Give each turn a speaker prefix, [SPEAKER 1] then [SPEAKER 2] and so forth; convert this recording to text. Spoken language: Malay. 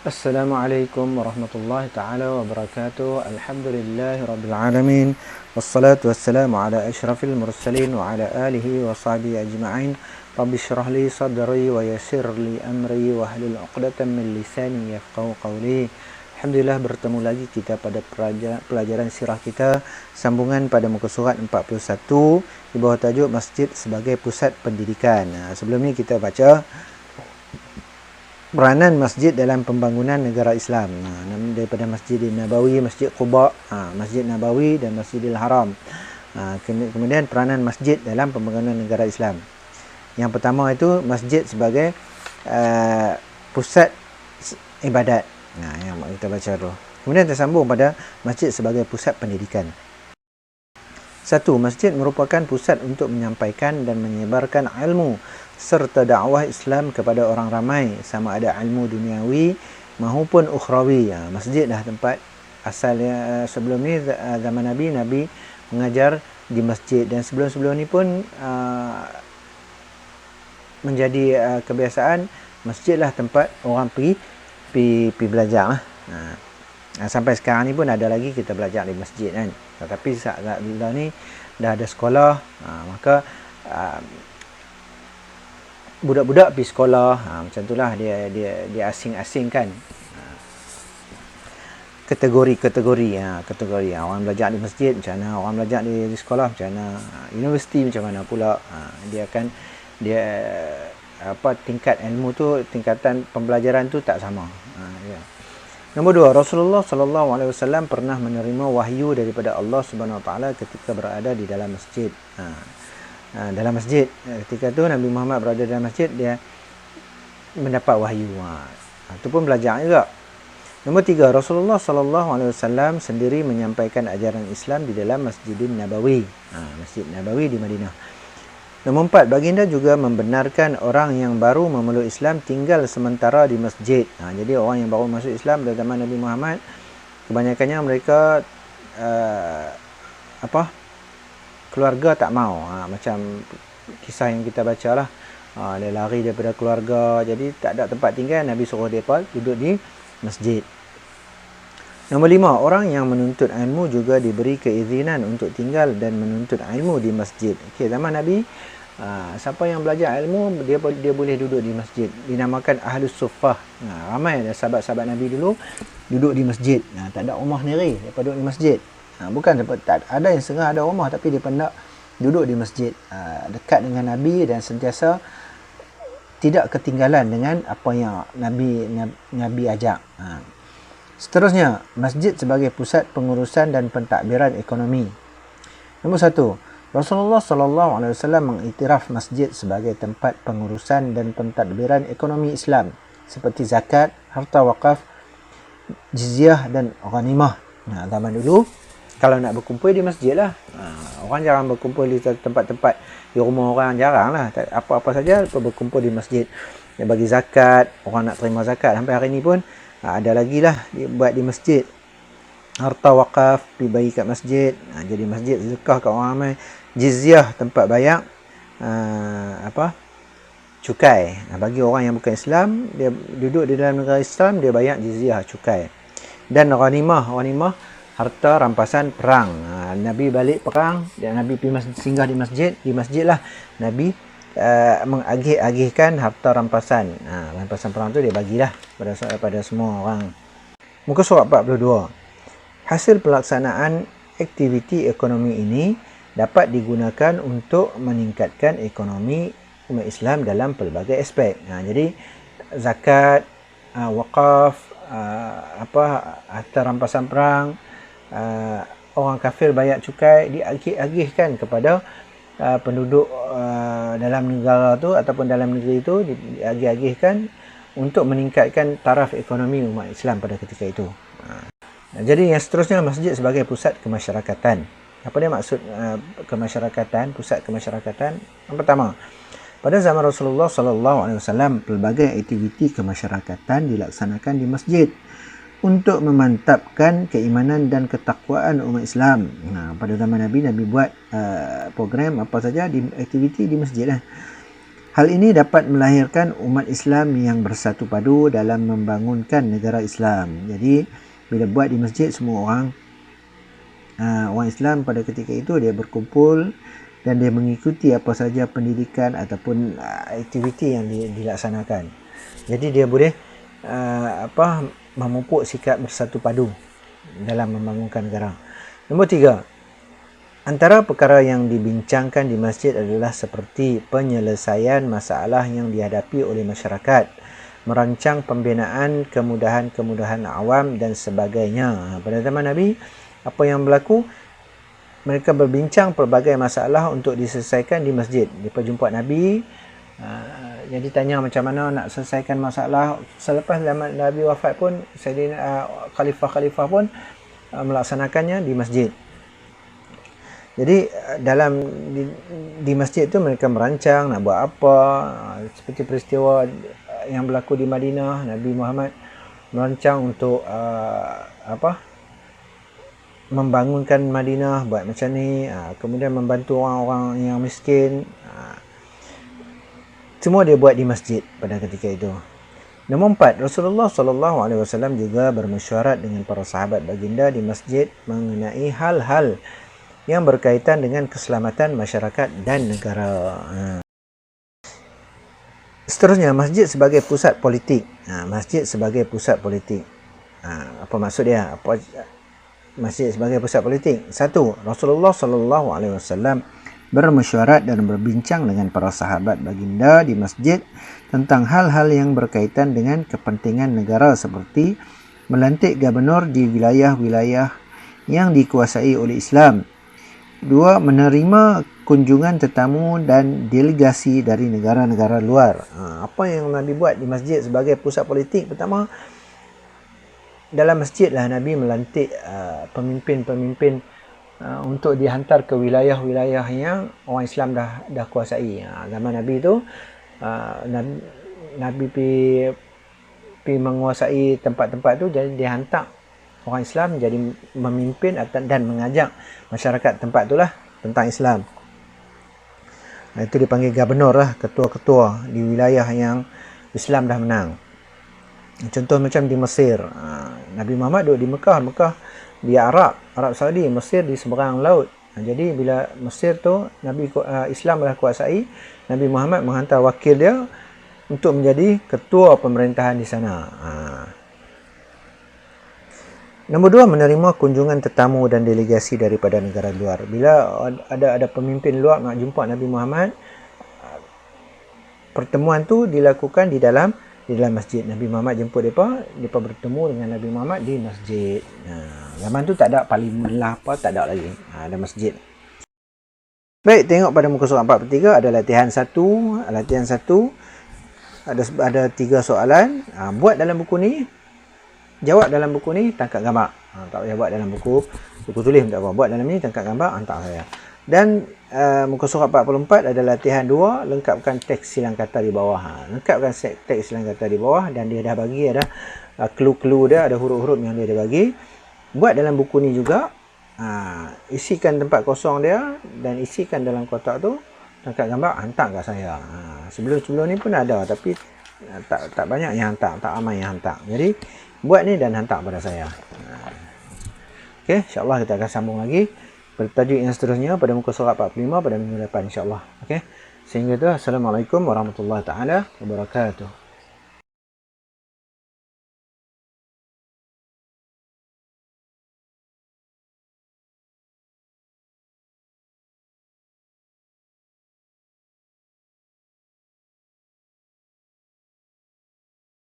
[SPEAKER 1] Assalamualaikum warahmatullahi taala wabarakatuh. Alhamdulillahi rabbil alamin. Wassalatu wassalamu ala asyrafil mursalin wa ala alihi wa sahbihi ajma'in. Rabbi syrah li sadri wa yassir li amri wa hlul 'uqdatam min lisani yafqahu qawli. Alhamdulillah, bertemu lagi kita pada pelajaran sirah kita, sambungan pada muka surat 41 di bawah tajuk Masjid sebagai pusat pendidikan. Sebelum ni kita baca peranan masjid dalam pembangunan negara Islam, daripada Masjidil Nabawi, Masjid Quba, Masjid Nabawi dan Masjidil Haram. Kemudian peranan masjid dalam pembangunan negara Islam. Yang pertama itu masjid sebagai pusat ibadat. Yang kita baca dulu. Kemudian tersambung pada masjid sebagai pusat pendidikan. Satu, masjid merupakan pusat untuk menyampaikan dan menyebarkan ilmu serta dakwah Islam kepada orang ramai, sama ada ilmu duniawi maupun ukhrawi. Masjid dah tempat asalnya. Sebelum ni zaman Nabi mengajar di masjid, dan sebelum-sebelum ni pun menjadi kebiasaan masjidlah tempat orang pergi belajar. Sampai sekarang ni pun ada lagi kita belajar di masjid kan. Tetapi saat bila ni dah ada sekolah, maka budak-budak pergi sekolah, macam itulah dia asing-asingkan kategori orang belajar di masjid macam mana, orang belajar di sekolah macam mana, universiti macam mana pula. Tingkat ilmu tu, tingkatan pembelajaran tu tak sama. Nombor dua, Rasulullah SAW pernah menerima wahyu daripada Allah Subhanahu Wa Taala ketika berada di dalam masjid. Dalam masjid, ketika tu Nabi Muhammad berada dalam masjid, dia mendapat wahyu. Itu pun belajar juga. Nombor tiga, Rasulullah SAW sendiri menyampaikan ajaran Islam di dalam Masjidil Nabawi, Masjid Nabawi di Madinah. Nombor empat, baginda juga membenarkan orang yang baru memeluk Islam tinggal sementara di masjid. Jadi orang yang baru masuk Islam pada zaman Nabi Muhammad, kebanyakannya mereka keluarga tak mau. Macam kisah yang kita baca lah, dia lari daripada keluarga, jadi tak ada tempat tinggal. Nabi suruh dia duduk di masjid. Nombor lima, orang yang menuntut ilmu juga diberi keizinan untuk tinggal dan menuntut ilmu di masjid. Zaman Nabi, siapa yang belajar ilmu, dia boleh duduk di masjid. Dinamakan Ahlus Suffah. Ramai ada sahabat-sahabat Nabi dulu duduk di masjid. Tak ada rumah sendiri, dia duduk di masjid. Bukan tak ada yang setengah ada rumah, tapi dia nak duduk di masjid, dekat dengan Nabi dan sentiasa tidak ketinggalan dengan apa yang Nabi ajak. Seterusnya, masjid sebagai pusat pengurusan dan pentadbiran ekonomi. Nombor satu, Rasulullah SAW mengiktiraf masjid sebagai tempat pengurusan dan pentadbiran ekonomi Islam seperti zakat, harta wakaf, jizyah dan ghanimah. Zaman dulu kalau nak berkumpul di masjid lah. Orang jarang berkumpul di tempat-tempat di rumah orang, jarang lah. Apa-apa saja berkumpul di masjid. Dia bagi zakat, orang nak terima zakat sampai hari ni pun ada lagi lah buat di masjid. Harta wakaf dibagi kat masjid, jadi masjid sedekah kat orang ramai. Jizyah, tempat bayar cukai. Bagi orang yang bukan Islam, dia duduk di dalam negara Islam, dia bayar jizyah, cukai. Dan ghanimah, harta rampasan perang. Nabi balik perang, dan Nabi pergi singgah di masjid lah Nabi mengagih-agihkan harta rampasan. Rampasan perang tu dia bagilah pada semua orang. Muka surat 42. Hasil pelaksanaan aktiviti ekonomi ini dapat digunakan untuk meningkatkan ekonomi umat Islam dalam pelbagai aspek. Jadi zakat, wakaf, harta rampasan perang, orang kafir bayar cukai, diagih-agihkan kepada penduduk dalam negara tu ataupun dalam negeri itu, diagih-agihkan untuk meningkatkan taraf ekonomi umat Islam pada ketika itu. Jadi yang seterusnya, masjid sebagai pusat kemasyarakatan. Apa dia maksud kemasyarakatan, pusat kemasyarakatan? Yang pertama, pada zaman Rasulullah SAW, pelbagai aktiviti kemasyarakatan dilaksanakan di masjid untuk memantapkan keimanan dan ketakwaan umat Islam. Pada zaman Nabi buat program apa saja, aktiviti di masjid lah. Hal ini dapat melahirkan umat Islam yang bersatu padu dalam membangunkan negara Islam. Jadi bila buat di masjid, semua orang Islam pada ketika itu dia berkumpul dan dia mengikuti apa saja pendidikan ataupun aktiviti yang dilaksanakan. Jadi dia boleh memupuk sikap bersatu padu dalam membangunkan negara. Nombor 3, antara perkara yang dibincangkan di masjid adalah seperti penyelesaian masalah yang dihadapi oleh masyarakat, merancang pembinaan kemudahan-kemudahan awam dan sebagainya. Pada zaman Nabi, apa yang berlaku? Mereka berbincang pelbagai masalah untuk diselesaikan di masjid. Mereka jumpa Nabi, jadi tanya macam mana nak selesaikan masalah. Selepas zaman Nabi wafat pun, khalifah-khalifah pun melaksanakannya di masjid. Jadi di masjid tu mereka merancang nak buat apa. Seperti peristiwa yang berlaku di Madinah, Nabi Muhammad merancang untuk membangunkan Madinah, buat macam ni, kemudian membantu orang-orang yang miskin. Semua dia buat di masjid pada ketika itu. Nombor 4, Rasulullah SAW juga bermesyuarat dengan para sahabat baginda di masjid mengenai hal-hal yang berkaitan dengan keselamatan masyarakat dan negara. Seterusnya, masjid sebagai pusat politik. Masjid sebagai pusat politik. Apa maksud dia? Masjid sebagai pusat politik? 1. Rasulullah SAW bermesyuarat dan berbincang dengan para sahabat baginda di masjid tentang hal-hal yang berkaitan dengan kepentingan negara seperti melantik gubernur di wilayah-wilayah yang dikuasai oleh Islam. 2. Menerima kunjungan tetamu dan delegasi dari negara-negara luar. Apa yang Nabi buat di masjid sebagai pusat politik? Pertama, dalam masjid lah Nabi melantik pemimpin-pemimpin untuk dihantar ke wilayah-wilayah yang orang Islam dah kuasai. Zaman Nabi tu Nabi pergi menguasai tempat-tempat tu, jadi dihantar orang Islam jadi memimpin dan mengajak masyarakat tempat itulah tentang Islam. Itu dipanggil gubernur lah, ketua-ketua di wilayah yang Islam dah menang. Contoh macam di Mesir, Nabi Muhammad duduk di Mekah di Arab Saudi, Mesir di seberang laut. Jadi bila Mesir tu Islam dah kuasai, Nabi Muhammad menghantar wakil dia untuk menjadi ketua pemerintahan di sana. Nombor 2, menerima kunjungan tetamu dan delegasi daripada negara luar. Bila ada pemimpin luar nak jumpa Nabi Muhammad, pertemuan tu dilakukan di dalam masjid. Nabi Muhammad jemput mereka bertemu dengan Nabi Muhammad di masjid. Zaman tu tak ada parlimen lah apa, tak ada lagi. Ada masjid. Baik, tengok pada muka surat 43 ada latihan 1. Latihan 1 ada 3 soalan. Buat dalam buku ni, jawab dalam buku ni, tangkap gambar. Tak payah buat dalam buku tulis, tak apa. Buat dalam ni, tangkap gambar, hantar saya. Dan muka surat 44 ada latihan 2, lengkapkan teks silang kata di bawah. Lengkapkan teks silang kata di bawah, dan dia dah bagi ada clue-clue dia, ada huruf-huruf yang dia dah bagi. Buat dalam buku ni juga, isikan tempat kosong dia dan isikan dalam kotak tu, tangkap gambar, hantar kat saya. Sebelum ni pun ada, tapi tak banyak yang hantar, tak ramai yang hantar. Jadi buat ni dan hantar pada saya. Okey, insya-Allah kita akan sambung lagi bertajuk yang seterusnya pada muka surat 45 pada minggu depan, insya-Allah. Okey. Sehingga tu, assalamualaikum warahmatullahi taala wabarakatuh.